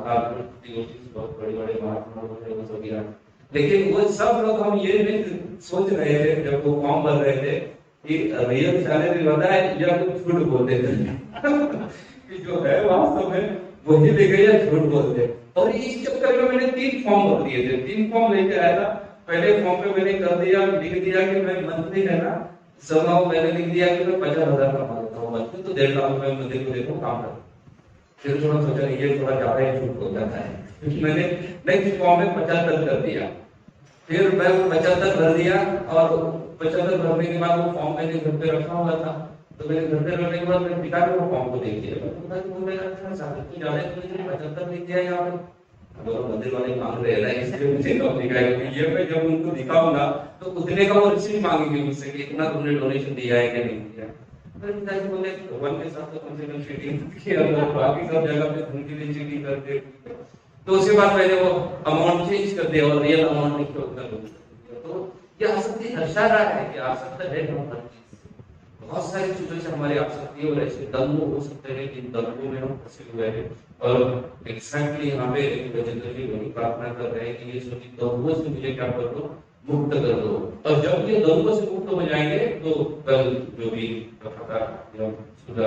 बहुत बड़े बड़े महात्मा लोग हैं, लेकिन वो सब लोग हम ये नहीं सोच रहे थे जब वो फॉर्म भर रहे थे कि रियल सैलरी बताए या कुछ झूठ बोलते थे कि जो है वास्तव में वही लेके या झूठ बोलते। और इस चक्कर में मैंने 3 फॉर्म भर दिए थे, 3 फॉर्म लेके आया था। पहले फॉर्म पे मैंने कर दिया, लिख दिया कि मैं मंथली है ना, समाओ मैंने लिख दिया कि मैं 50,000 कमा लेता हूँ मंथली, तो 1.5 लाख रुपए मंदिर को देता हूँ काम करता। फिर थोड़ा सोचा ये थोड़ा ज्यादा ही झूठ हो जाता है, क्योंकि मैंने नेक्स्ट फॉर्म में 75 कर दिया। फिर मैं 75 भर दिया, और 75 भरने के बाद वो फॉर्म मैंने घर पे रखा हुआ था। तो मैंने घर पे रखने के बाद मेरे पिता ने वो फॉर्म को देख लिया, ज्यादा तो 75 लिख दिया यहाँ पे, मंदिर वाले मांग रहे हैं इसलिए मुझे कम दिखाएगा। ये मैं जब उनको दिखाऊंगा तो उतने का वो रिसीव मांगेंगे मुझसे कि इतना तुमने डोनेशन दिया है कि नहीं दिया। फिर पिताजी बोले भगवान के साथ तो कम से कम चीटिंग किया, बाकी सब जगह पे धन के लिए चीटिंग करते। तो उसके बाद मैंने वो अमाउंट चेंज कर दिया और रियल अमाउंट लिख के उतना कर दिया। तो ये आसक्ति दर्शा रहा है कि आसक्त है हम हर चीज से, बहुत सारी चीजों से हमारी आसक्ति और ऐसे दंभ हो सकते हैं जिन दंभों में हम फंसे हुए हैं। और एग्जैक्टली यहाँ पे गजेंद्र जी वही प्रार्थना कर रहे हैं कि ये सभी दंभों से मुझे क्या कर दो, मुक्त कर दो। और जब ये दंभों से मुक्त हो जाएंगे तो कल जो भी कथा सुधा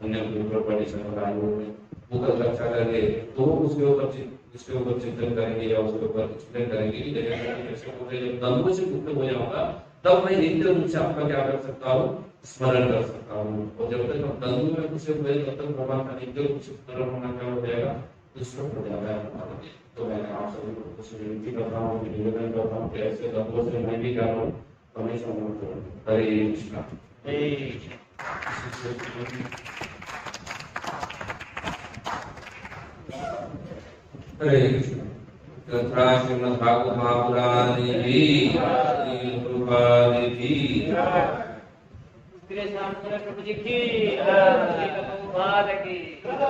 अन्य वो कल रक्षा करेंगे तो उसके ऊपर चिंतन करेंगे या उसके ऊपर एक्सप्लेन करेंगे कि जब दंभों से मुक्त हो जाऊंगा तब मैं नित्य रूप से आपका क्या कर सकता हूँ, स्मरण कर सकता हूँ। और जब तक हम दंभ में कुछ हुए तब तक भगवान का नित्य रूप से स्मरण होना क्या हो जाएगा, दुष्ट हो जाता है। तो मैं आप सभी को कुछ विनती करता हूँ, निवेदन करता हूँ कि ऐसे दंभों से मैं भी क्या करूँ, हमेशा मुक्त हूँ। हरे कृष्णा। हरे कृष्ण। श्रीमद् भागवत महापुराण प्रभु जी की